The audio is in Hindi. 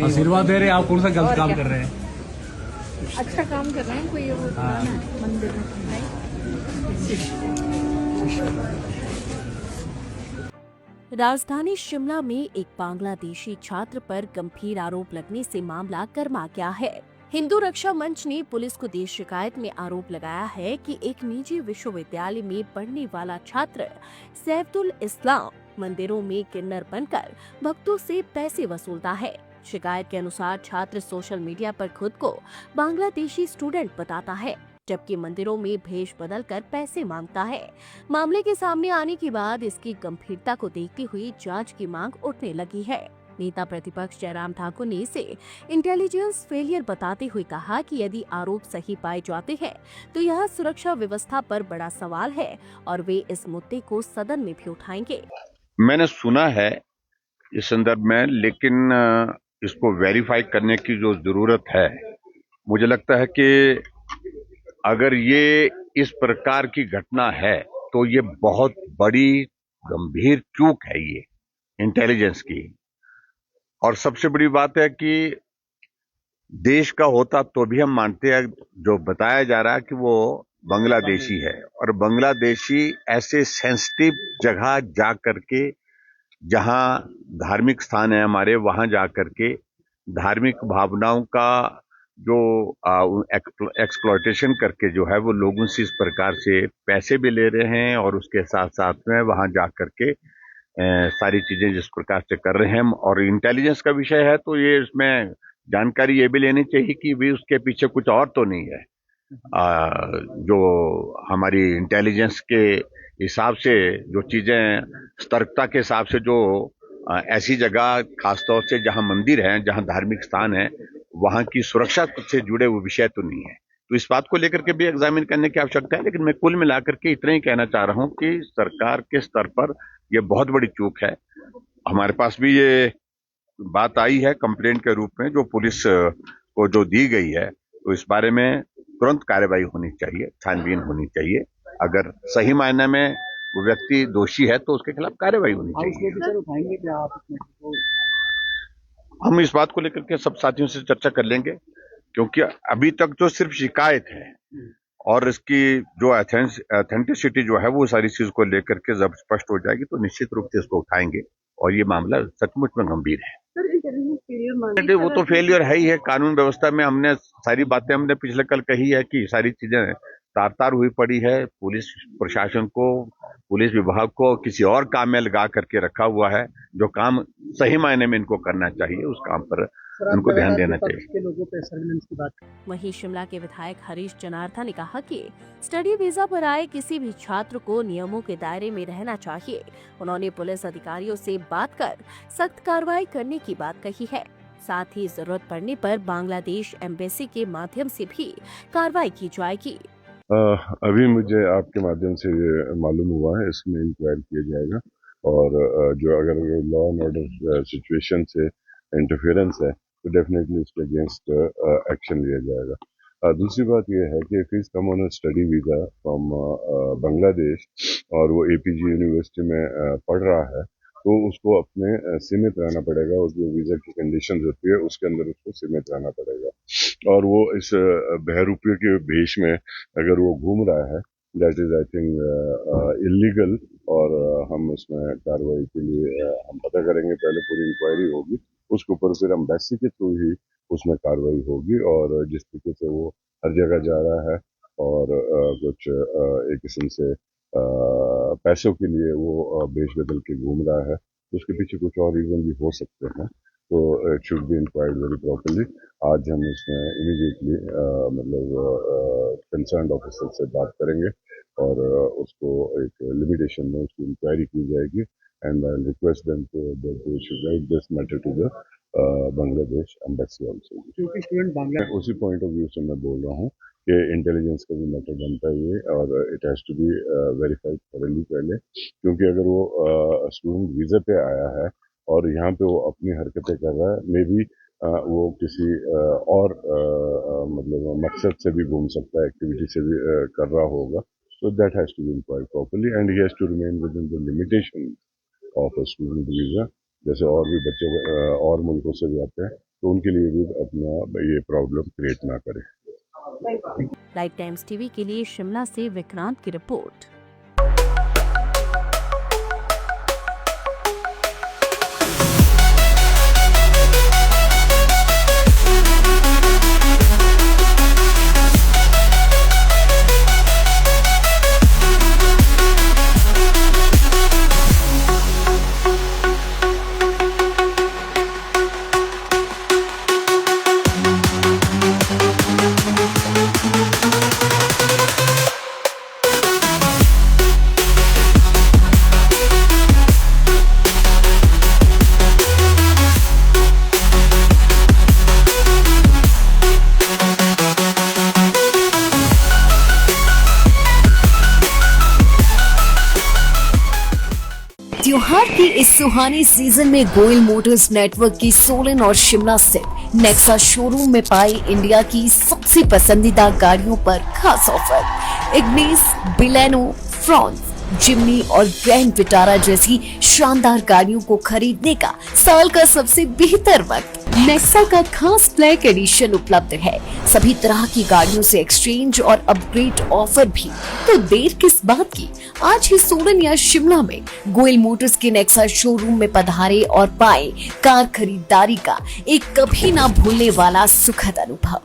आशीर्वाद दे रहे हैं, आप कौन सा गलत काम कर रहे हैं? अच्छा काम कर रहे हैं, कोई वो पुराना है मंदिर में राजधानी शिमला में एक बांग्लादेशी छात्र पर गंभीर आरोप लगने से मामला गर्मा गया है। हिंदू रक्षा मंच ने पुलिस को दी शिकायत में आरोप लगाया है कि एक निजी विश्वविद्यालय में पढ़ने वाला छात्र सैफुल इस्लाम मंदिरों में किन्नर बनकर भक्तों से पैसे वसूलता है। शिकायत के अनुसार छात्र सोशल मीडिया पर खुद को बांग्लादेशी स्टूडेंट बताता है, जबकि मंदिरों में भेष बदलकर पैसे मांगता है। मामले के सामने आने के बाद इसकी गंभीरता को देखते हुए जांच की मांग उठने लगी है। नेता प्रतिपक्ष जयराम ठाकुर ने इसे इंटेलिजेंस फेलियर बताते हुए कहा कि यदि आरोप सही पाए जाते हैं तो यह सुरक्षा व्यवस्था पर बड़ा सवाल है और वे इस मुद्दे को सदन में भी उठाएंगे। मैंने सुना है इस संदर्भ में, लेकिन इसको वेरीफाई करने की जो जरूरत है, मुझे लगता है कि अगर ये इस प्रकार की घटना है तो ये बहुत बड़ी गंभीर चूक है ये इंटेलिजेंस की। और सबसे बड़ी बात है कि देश का होता तो भी हम मानते हैं, जो बताया जा रहा है कि वो बांग्लादेशी है, और बांग्लादेशी ऐसे सेंसिटिव जगह जा करके, जहां धार्मिक स्थान है हमारे, वहां जा करके धार्मिक भावनाओं का जो एक्सप्लॉयटेशन करके जो है वो लोगों से इस प्रकार से पैसे भी ले रहे हैं, और उसके साथ साथ में वहां जा करके सारी चीजें जिस प्रकार से कर रहे हैं। और इंटेलिजेंस का विषय है तो ये इसमें जानकारी ये भी लेनी चाहिए कि भी उसके पीछे कुछ और तो नहीं है। जो हमारी इंटेलिजेंस के हिसाब से जो चीजें सतर्कता के हिसाब से जो ऐसी जगह खासतौर से जहां मंदिर हैं, जहां धार्मिक स्थान है, वहां की सुरक्षा से जुड़े हुए विषय तो नहीं है। तो इस बात को लेकर के भी एग्जामिन करने की आवश्यकता है। लेकिन मैं कुल मिलाकर के इतना ही कहना चाह रहा हूं कि सरकार के स्तर पर यह बहुत बड़ी चूक है। हमारे पास भी ये बात आई है कंप्लेंट के रूप में, जो पुलिस को जो दी गई है, तो इस बारे में तुरंत कार्रवाई होनी चाहिए, छानबीन होनी चाहिए। अगर सही मायने में वो व्यक्ति दोषी है तो उसके खिलाफ कार्रवाई होनी चाहिए। हम इस बात को लेकर के सब साथियों से चर्चा कर लेंगे, क्योंकि अभी तक तो सिर्फ शिकायत है, और इसकी जो ऑथेंटिसिटी जो है वो सारी चीज को लेकर के जब स्पष्ट हो जाएगी तो निश्चित रूप से इसको उठाएंगे, और ये मामला सचमुच में गंभीर है। वो तो फेलियर है ही है कानून व्यवस्था में। हमने सारी बातें हमने पिछले कल कही है कि सारी चीजें तार तार हुई पड़ी है। पुलिस प्रशासन को, पुलिस विभाग को किसी और काम में लगा करके रखा हुआ है। जो काम सही मायने में इनको करना चाहिए उस काम पर उनको ध्यान देना चाहिए। लोगों पे सर्विलेंस की बात। वहीं शिमला के विधायक हरीश जनार्था ने कहा कि स्टडी वीजा पर आए किसी भी छात्र को नियमों के दायरे में रहना चाहिए। उन्होंने पुलिस अधिकारियों से बात कर सख्त कार्रवाई करने की बात कही है। साथ ही जरूरत पड़ने पर बांग्लादेश एम्बेसी के माध्यम से भी कार्रवाई की जाएगी। अभी मुझे आपके माध्यम से ये मालूम हुआ है, इसमें इंक्वायरी किया जाएगा, और जो अगर लॉ एंड ऑर्डर सिचुएशन से इंटरफेरेंस है तो डेफिनेटली इसके अगेंस्ट एक्शन लिया जाएगा। दूसरी बात यह है कि if is come on study visa from Bangladesh और वो एपीजी यूनिवर्सिटी में पढ़ रहा है, तो उसको अपने सीमित रहना पड़ेगा, और जो वीजा की कंडीशन होती है उसके अंदर उसको सीमित रहना पड़ेगा। और वो इस बहरूपी के भेष में अगर वो घूम रहा है, that is I think illegal, और हम उसमें कार्रवाई के लिए हम पता करेंगे। पहले पूरी इंक्वायरी होगी, उसके ऊपर फिर एम्बेसी के थ्रू ही उसमें कार्रवाई होगी। और जिस तरीके से वो हर जगह जा रहा है और कुछ एक किस्म से पैसों के लिए वो भेष बदल के घूम रहा है, तो उसके पीछे कुछ और रीजन भी हो सकते हैं। तो it should be inquired very properly. आज हम इसमें इमीडिएटली कंसर्न्ड ऑफिसर से बात करेंगे, और उसको एक लिमिटेशन में उसकी इंक्वायरी की जाएगी, and I request them to they should write this matter to the Bangladesh embassy also. क्योंकि स्टूडेंट बांग्लादेश, उसी पॉइंट ऑफ व्यू से मैं बोल रहा हूँ कि इंटेलिजेंस का भी मैटर बनता है ये, और it has to be verified thoroughly पहले, क्योंकि अगर वो स्टूडेंट वीजा पे आया है और यहाँ पे वो अपनी हरकतें कर रहा है, मे बी वो किसी और मतलब मकसद से भी घूम सकता है, एक्टिविटी से भी कर रहा होगा। So that has to be inquired properly, and he has to remain within the limitation of a student visa, जैसे और भी बच्चे और मुल्कों से भी आते हैं, तो उनके लिए भी अपना ये प्रॉब्लम क्रिएट ना करें। लाइव टाइम्स टीवी के लिए शिमला से विक्रांत की रिपोर्ट। त्योहार के इस सुहाने सीजन में गोयल मोटर्स नेटवर्क की सोलन और शिमला स्थित नेक्सा शोरूम में पाई इंडिया की सबसे पसंदीदा गाड़ियों पर खास ऑफर। इग्निस, बिलेनो, फ्रॉन्स, जिम्नी और ग्रैंड विटारा जैसी शानदार गाड़ियों को खरीदने का साल का सबसे बेहतर वक्त। नेक्सा का खास ब्लैक एडिशन उपलब्ध है। सभी तरह की गाड़ियों से एक्सचेंज और अपग्रेड ऑफर भी। तो देर किस बात की, आज ही सोलन या शिमला में गोयल मोटर्स के नेक्सा शोरूम में पधारे और पाए कार खरीदारी का एक कभी ना भूलने वाला सुखद अनुभव।